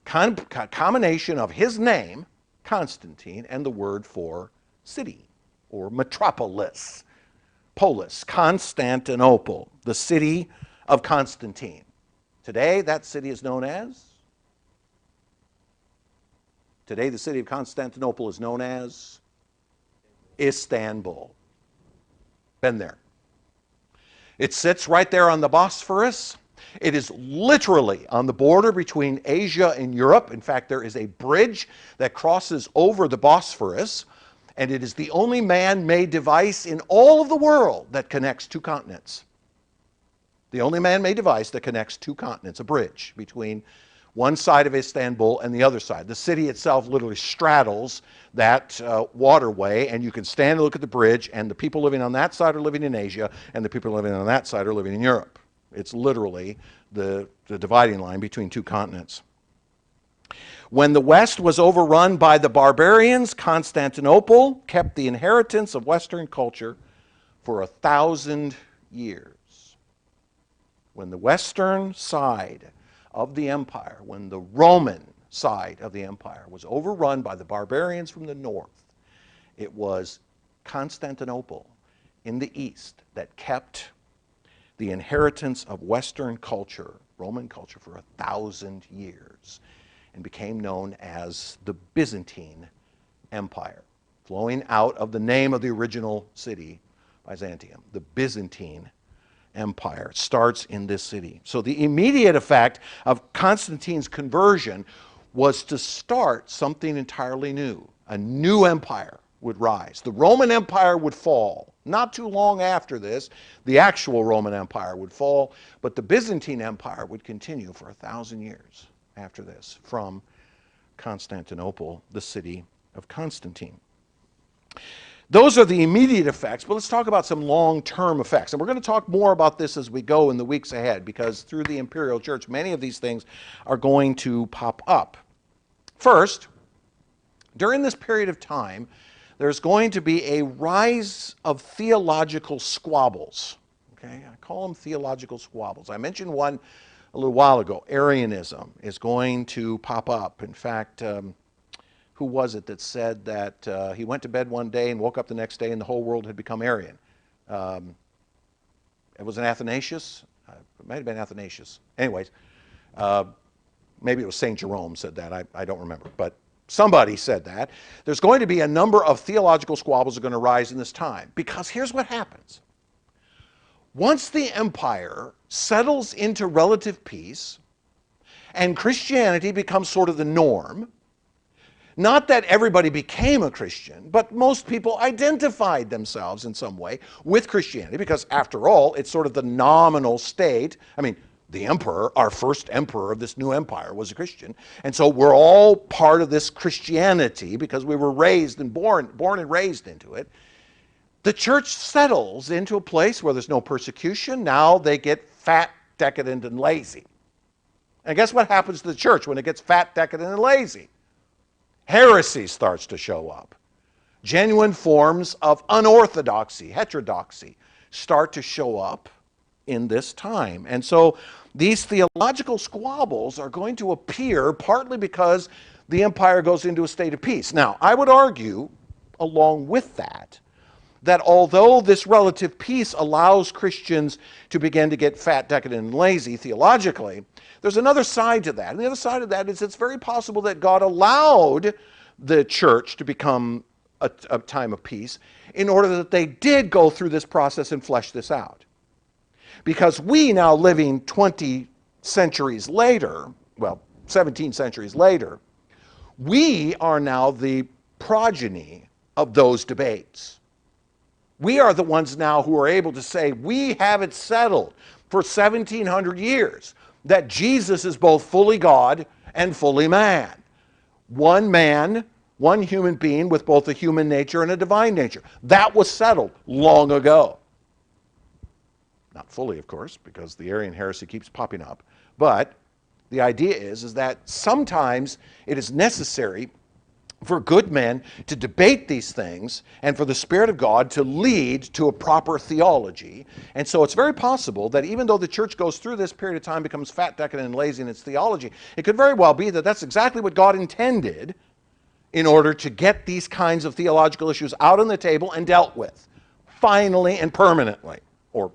Speaker 1: Combination of his name, Constantine, and the word for city or metropolis, polis, Constantinople, the city of Constantine. Today, that city is known as? Today, the city of Constantinople is known as Istanbul. Been there. It sits right there on the Bosphorus. It is literally on the border between Asia and Europe. In fact, there is a bridge that crosses over the Bosphorus, and it is the only man-made device in all of the world that connects two continents. The only man-made device that connects two continents, a bridge between one side of Istanbul and the other side. The city itself literally straddles that waterway, and you can stand and look at the bridge, and the people living on that side are living in Asia, and the people living on that side are living in Europe. It's literally the dividing line between two continents. When the West was overrun by the barbarians, Constantinople kept the inheritance of Western culture for 1,000 years. When the Western side of the empire, when the Roman side of the empire was overrun by the barbarians from the north, it was Constantinople in the east that kept the inheritance of Western culture, Roman culture, for 1,000 years, and became known as the Byzantine Empire, flowing out of the name of the original city, Byzantium. The Byzantine Empire starts in this city. So the immediate effect of Constantine's conversion was to start something entirely new. A new empire would rise. The Roman Empire would fall. Not too long after this, the actual Roman Empire would fall, but the Byzantine Empire would continue for 1,000 years after this, from Constantinople, the city of Constantine. Those are the immediate effects, but let's talk about some long-term effects. And we're going to talk more about this as we go in the weeks ahead, because through the imperial church, many of these things are going to pop up. First, during this period of time, there's going to be a rise of theological squabbles. Okay, I call them theological squabbles. I mentioned one a little while ago. Arianism is going to pop up. In fact, who was it that said that he went to bed one day and woke up the next day and the whole world had become Arian? It was an Athanasius. It might have been Athanasius. Anyways, maybe it was St. Jerome said that. I don't remember. But somebody said that. There's going to be a number of theological squabbles that are going to rise in this time. Because here's what happens. Once the empire settles into relative peace and Christianity becomes sort of the norm, not that everybody became a Christian, but most people identified themselves in some way with Christianity, because after all, it's sort of the nominal state. I mean, the emperor, our first emperor of this new empire, was a Christian. And so we're all part of this Christianity because we were raised and born and raised into it. The church settles into a place where there's no persecution. Now they get fat, decadent, and lazy. And guess what happens to the church when it gets fat, decadent, and lazy? Heresy starts to show up. Genuine forms of unorthodoxy, heterodoxy, start to show up in this time. And so these theological squabbles are going to appear partly because the empire goes into a state of peace. Now, I would argue, along with that although this relative peace allows Christians to begin to get fat, decadent, and lazy theologically, there's another side to that. And the other side of that is it's very possible that God allowed the church to become a time of peace in order that they did go through this process and flesh this out. Because we now living 20 centuries later, well, 17 centuries later, we are now the progeny of those debates. We are the ones now who are able to say we have it settled for 1,700 years that Jesus is both fully God and fully man. One man, one human being with both a human nature and a divine nature. That was settled long ago. Not fully, of course, because the Arian heresy keeps popping up. But the idea is that sometimes it is necessary for good men to debate these things and for the Spirit of God to lead to a proper theology. And so it's very possible that even though the church goes through this period of time, becomes fat, decadent, and lazy in its theology, it could very well be that that's exactly what God intended in order to get these kinds of theological issues out on the table and dealt with, finally and permanently, or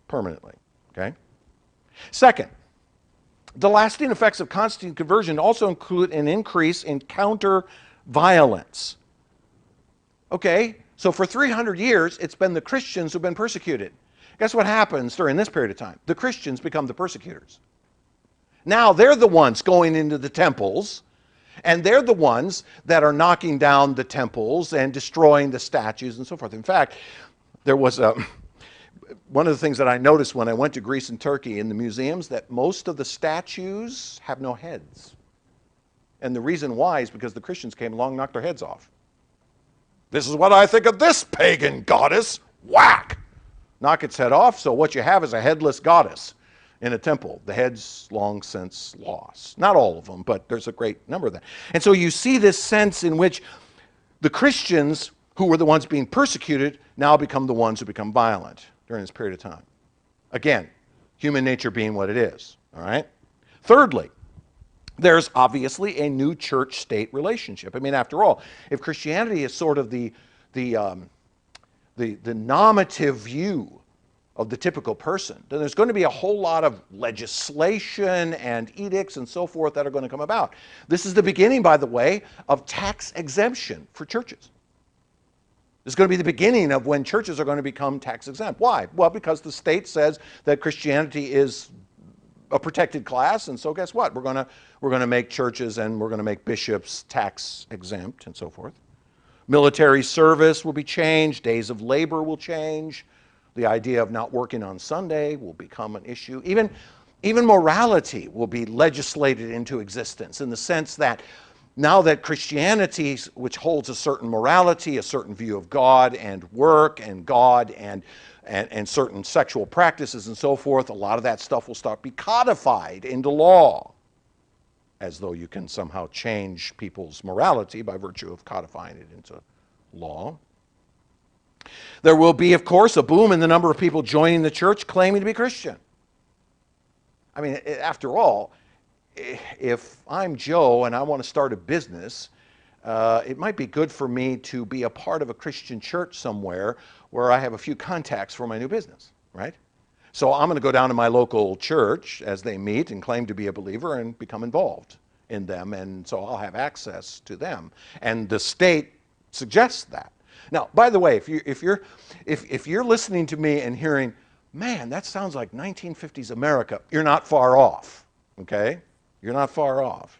Speaker 1: permanently, okay? Second, the lasting effects of Constantine conversion also include an increase in counter-violence. Okay, so for 300 years, it's been the Christians who've been persecuted. Guess what happens during this period of time? The Christians become the persecutors. Now they're the ones going into the temples, and they're the ones that are knocking down the temples and destroying the statues and so forth. In fact, there was one of the things that I noticed when I went to Greece and Turkey in the museums, that most of the statues have no heads. And the reason why is because the Christians came along and knocked their heads off. This is what I think of this pagan goddess. Whack! Knock its head off, so what you have is a headless goddess. in a temple. The head's long since lost. Not all of them, but there's a great number of them. And so you see this sense in which the Christians who were the ones being persecuted now become the ones who become violent during this period of time. Again, human nature being what it is, all right? Thirdly, there's obviously a new church-state relationship. I mean, after all, if Christianity is sort of the normative view of the typical person, then there's going to be a whole lot of legislation and edicts and so forth that are going to come about. This is the beginning, by the way, of tax exemption for churches. This is going to be the beginning of when churches are going to become tax exempt. Why? Well, because the state says that Christianity is a protected class, and so guess what? We're going to make churches and we're going to make bishops tax exempt and so forth. Military service will be changed. Days of labor will change. The idea of not working on Sunday will become an issue. Even morality will be legislated into existence in the sense that now that Christianity, which holds a certain morality, a certain view of God and work and God and certain sexual practices and so forth, a lot of that stuff will start to be codified into law, as though you can somehow change people's morality by virtue of codifying it into law. There will be, of course, a boom in the number of people joining the church claiming to be Christian. I mean, after all, if I'm Joe and I want to start a business, it might be good for me to be a part of a Christian church somewhere where I have a few contacts for my new business, right? So I'm going to go down to my local church as they meet and claim to be a believer and become involved in them, and so I'll have access to them. And the state suggests that. Now, by the way, if you're listening to me and hearing, man, that sounds like 1950s America, you're not far off, okay? You're not far off.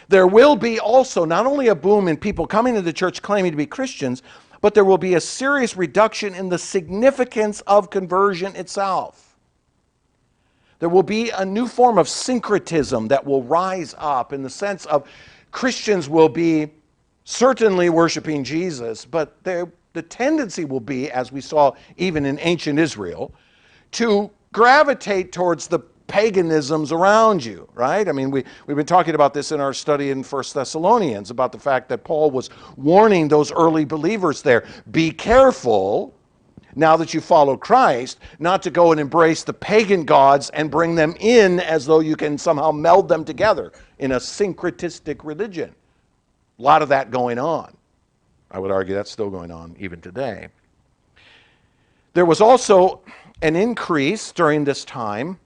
Speaker 1: There will be also not only a boom in people coming to the church claiming to be Christians, but there will be a serious reduction in the significance of conversion itself. There will be a new form of syncretism that will rise up in the sense of Christians will be certainly worshiping Jesus, but the tendency will be, as we saw even in ancient Israel, to gravitate towards the paganisms around you, right? I mean, we've been talking about this in our study in 1 Thessalonians, about the fact that Paul was warning those early believers there, be careful, now that you follow Christ, not to go and embrace the pagan gods and bring them in as though you can somehow meld them together in a syncretistic religion. A lot of that going on. I would argue that's still going on even today. There was also an increase during this time,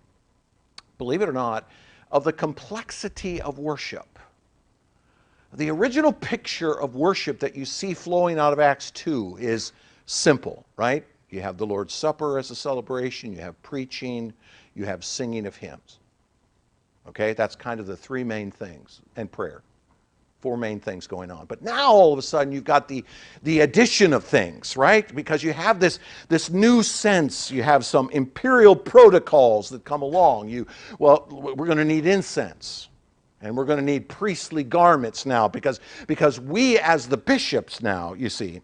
Speaker 1: believe it or not, of the complexity of worship. The original picture of worship that you see flowing out of Acts 2 is simple, right? You have the Lord's Supper as a celebration, you have preaching, you have singing of hymns. Okay, that's kind of the three main things, and prayer. Four main things going on. But now all of a sudden you've got the addition of things, right? Because you have this new sense. You have some imperial protocols that come along. We're going to need incense. And we're going to need priestly garments now because we as the bishops now, you see,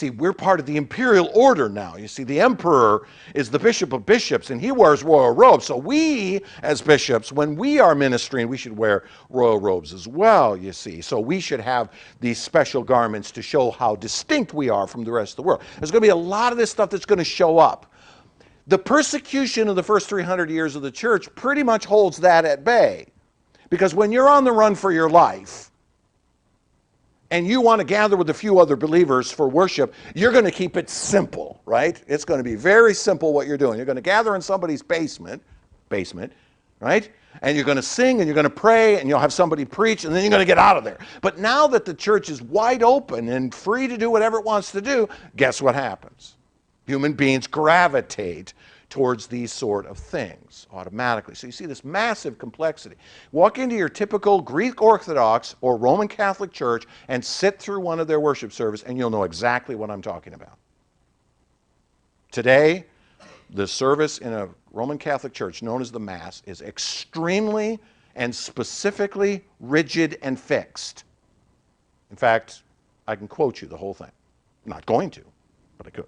Speaker 1: we're part of the imperial order now. You see, the emperor is the bishop of bishops, and he wears royal robes. So we, as bishops, when we are ministering, we should wear royal robes as well, you see. So we should have these special garments to show how distinct we are from the rest of the world. There's going to be a lot of this stuff that's going to show up. The persecution of the first 300 years of the church pretty much holds that at bay. Because when you're on the run for your life, and you want to gather with a few other believers for worship, you're going to keep it simple, right? It's going to be very simple what you're doing. You're going to gather in somebody's basement, right? And you're going to sing and you're going to pray and you'll have somebody preach and then you're going to get out of there. But now that the church is wide open and free to do whatever it wants to do, guess what happens? Human beings gravitate towards these sort of things automatically. So you see this massive complexity. Walk into your typical Greek Orthodox or Roman Catholic church and sit through one of their worship services and you'll know exactly what I'm talking about. Today, the service in a Roman Catholic church known as the Mass is extremely and specifically rigid and fixed. In fact, I can quote you the whole thing. I'm not going to, but I could.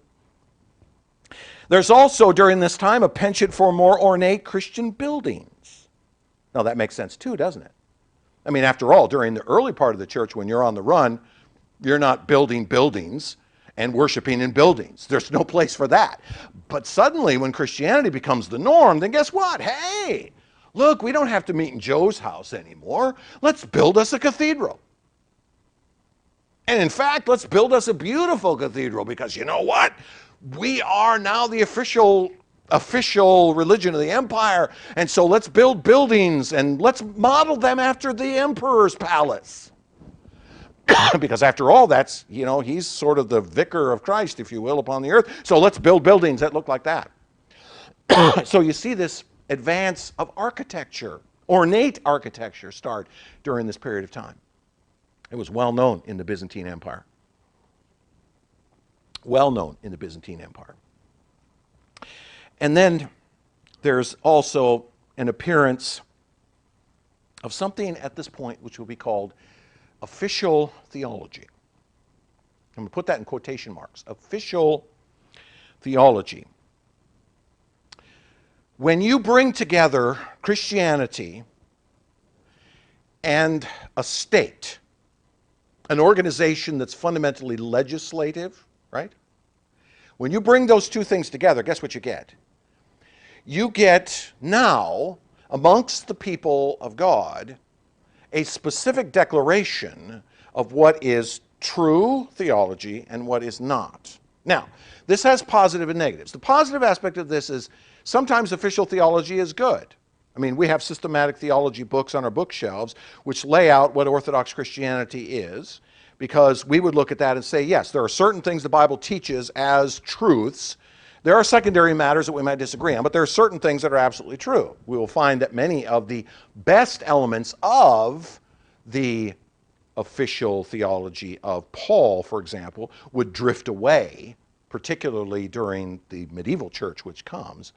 Speaker 1: There's also, during this time, a penchant for more ornate Christian buildings. Now, that makes sense too, doesn't it? I mean, after all, during the early part of the church, when you're on the run, you're not building buildings and worshiping in buildings. There's no place for that. But suddenly, when Christianity becomes the norm, then guess what? Hey, look, we don't have to meet in Joe's house anymore. Let's build us a cathedral. And in fact, let's build us a beautiful cathedral, because you know what? We are now the official religion of the empire. And so let's build buildings and let's model them after the emperor's palace. Because after all, that's, he's sort of the vicar of Christ, if you will, upon the earth. So let's build buildings that look like that. So you see this advance of architecture, ornate architecture, start during this period of time. It was well known in the Byzantine Empire. Well known in the Byzantine Empire. And then there's also an appearance of something at this point which will be called official theology. I'm going to put that in quotation marks. Official theology. When you bring together Christianity and a state, an organization that's fundamentally legislative, right? When you bring those two things together, guess what you get? You get now, amongst the people of God, a specific declaration of what is true theology and what is not. Now, this has positive and negatives. The positive aspect of this is sometimes official theology is good. I mean, we have systematic theology books on our bookshelves which lay out what Orthodox Christianity is, because we would look at that and say, yes, there are certain things the Bible teaches as truths. There are secondary matters that we might disagree on, but there are certain things that are absolutely true. We will find that many of the best elements of the official theology of Paul, for example, would drift away, particularly during the medieval church which comes.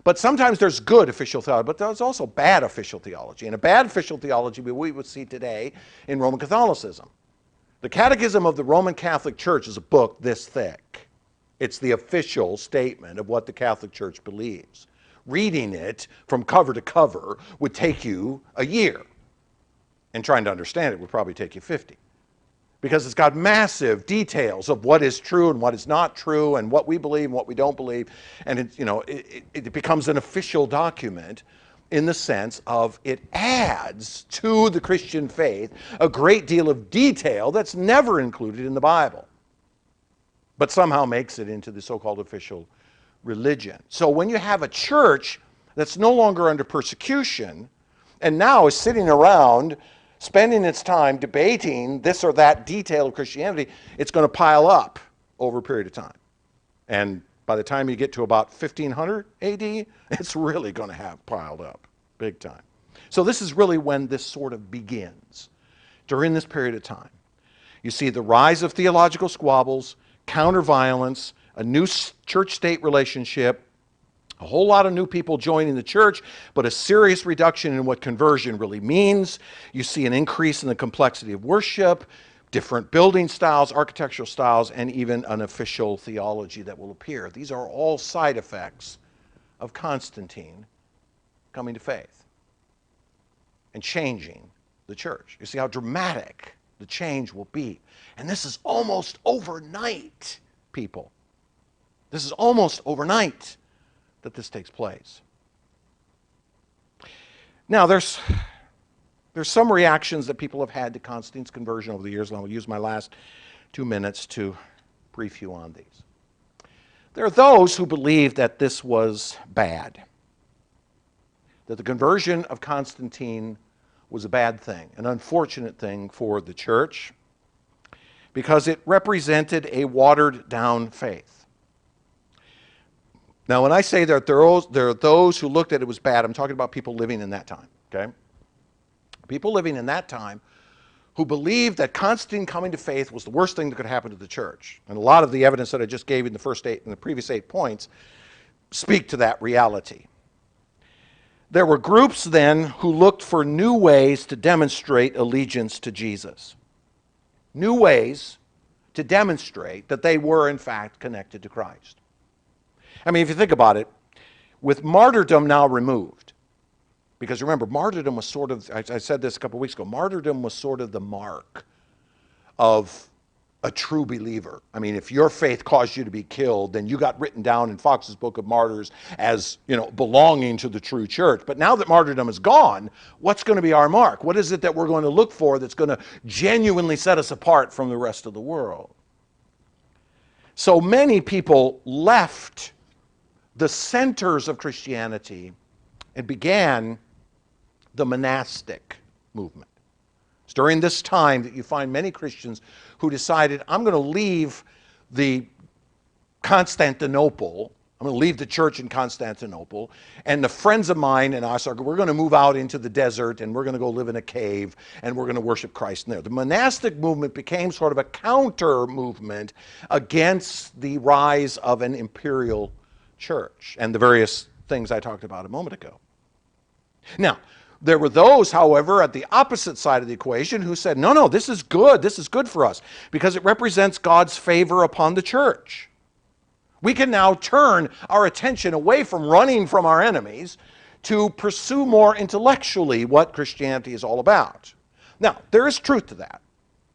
Speaker 1: But sometimes there's good official theology, but there's also bad official theology. And a bad official theology we would see today in Roman Catholicism. The Catechism of the Roman Catholic Church is a book this thick. It's the official statement of what the Catholic Church believes. Reading it from cover to cover would take you a year. And trying to understand it would probably take you 50. Because it's got massive details of what is true and what is not true, and what we believe and what we don't believe. And it becomes an official document in the sense of it adds to the Christian faith a great deal of detail that's never included in the Bible, but somehow makes it into the so-called official religion. So when you have a church that's no longer under persecution and now is sitting around spending its time debating this or that detail of Christianity, it's going to pile up over a period of time. And by the time you get to about 1500 AD, it's really going to have piled up big time. So this is really when this sort of begins. During this period of time, you see the rise of theological squabbles, counter-violence, a new church-state relationship, a whole lot of new people joining the church, but a serious reduction in what conversion really means. You see an increase in the complexity of worship, different building styles, architectural styles, and even an official theology that will appear. These are all side effects of Constantine coming to faith and changing the church. You see how dramatic the change will be. And this is almost overnight, people. This is almost overnight that this takes place. Now, there's some reactions that people have had to Constantine's conversion over the years, and I will use my last 2 minutes to brief you on these. There are those who believe that this was bad, that the conversion of Constantine was a bad thing, an unfortunate thing for the church, because it represented a watered-down faith. Now, when I say that there are those who looked at it was bad, I'm talking about people living in that time, okay? People living in that time who believed that Constantine coming to faith was the worst thing that could happen to the church. And a lot of the evidence that I just gave in the previous 8 points speak to that reality. There were groups then who looked for new ways to demonstrate allegiance to Jesus. New ways to demonstrate that they were in fact connected to Christ. I mean, if you think about it, with martyrdom now removed, because remember, martyrdom was sort of, I said this a couple of weeks ago, martyrdom was sort of the mark of a true believer. I mean, if your faith caused you to be killed, then you got written down in Fox's Book of Martyrs as, belonging to the true church. But now that martyrdom is gone, what's going to be our mark? What is it that we're going to look for that's going to genuinely set us apart from the rest of the world? So many people left the centers of Christianity and began the monastic movement. It's during this time that you find many Christians who decided, I'm going to leave the Constantinople, I'm going to leave the church in Constantinople, and the friends of mine and us we're going to move out into the desert, and we're going to go live in a cave, and we're going to worship Christ in there. The monastic movement became sort of a counter movement against the rise of an imperial church and the various things I talked about a moment ago. Now, there were those, however, at the opposite side of the equation who said, no, this is good for us, because it represents God's favor upon the church. We can now turn our attention away from running from our enemies to pursue more intellectually what Christianity is all about. Now, there is truth to that,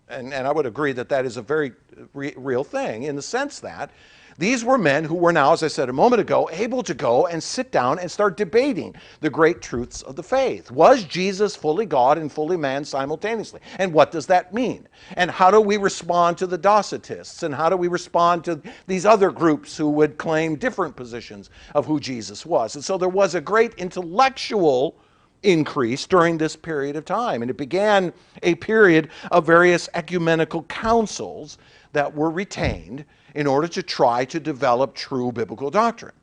Speaker 1: and I would agree that that is a very real thing, in the sense that these were men who were now, as I said a moment ago, able to go and sit down and start debating the great truths of the faith. Was Jesus fully God and fully man simultaneously? And what does that mean? And how do we respond to the Docetists? And how do we respond to these other groups who would claim different positions of who Jesus was? And so there was a great intellectual increase during this period of time. And it began a period of various ecumenical councils that were retained in order to try to develop true biblical doctrine.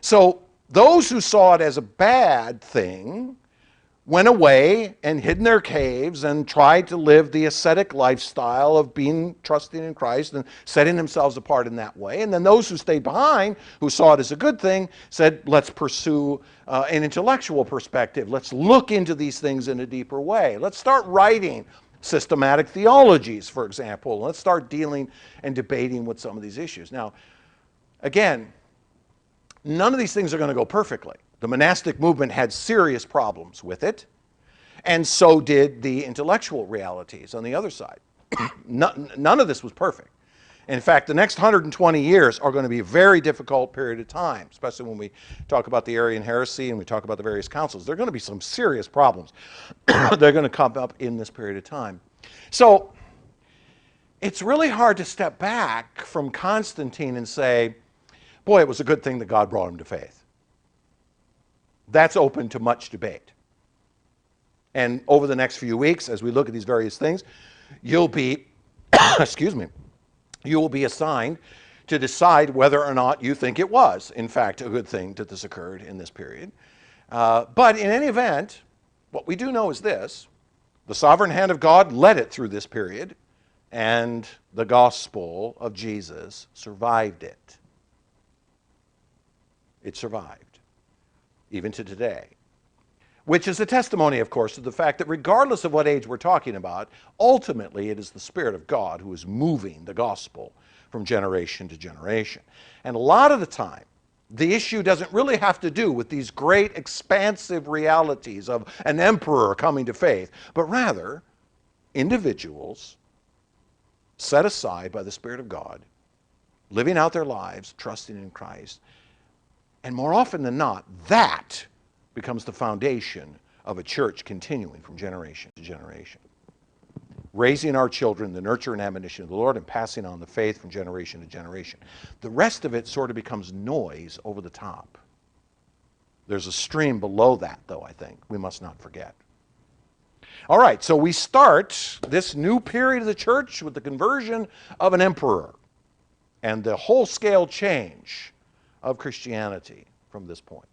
Speaker 1: So those who saw it as a bad thing went away and hid in their caves and tried to live the ascetic lifestyle of trusting in Christ and setting themselves apart in that way. And then those who stayed behind, who saw it as a good thing, said, let's pursue an intellectual perspective. Let's look into these things in a deeper way. Let's start writing systematic theologies, for example. Let's start dealing and debating with some of these issues. Now, again, none of these things are going to go perfectly. The monastic movement had serious problems with it, and so did the intellectual realities on the other side. None of this was perfect. In fact, the next 120 years are going to be a very difficult period of time, especially when we talk about the Arian heresy and we talk about the various councils. There are going to be some serious problems that are going to come up in this period of time. So it's really hard to step back from Constantine and say, boy, it was a good thing that God brought him to faith. That's open to much debate. And over the next few weeks, as we look at these various things, you'll be, excuse me, you will be assigned to decide whether or not you think it was, in fact, a good thing that this occurred in this period. But in any event, what we do know is this: the sovereign hand of God led it through this period, and the gospel of Jesus survived it. It survived, even to today. Which is a testimony, of course, to the fact that regardless of what age we're talking about, ultimately it is the Spirit of God who is moving the gospel from generation to generation. And a lot of the time, the issue doesn't really have to do with these great expansive realities of an emperor coming to faith, but rather individuals set aside by the Spirit of God, living out their lives, trusting in Christ. And more often than not, that becomes the foundation of a church continuing from generation to generation. Raising our children, the nurture and admonition of the Lord, and passing on the faith from generation to generation. The rest of it sort of becomes noise over the top. There's a stream below that, though, I think. We must not forget. All right, so we start this new period of the church with the conversion of an emperor and the whole-scale change of Christianity from this point.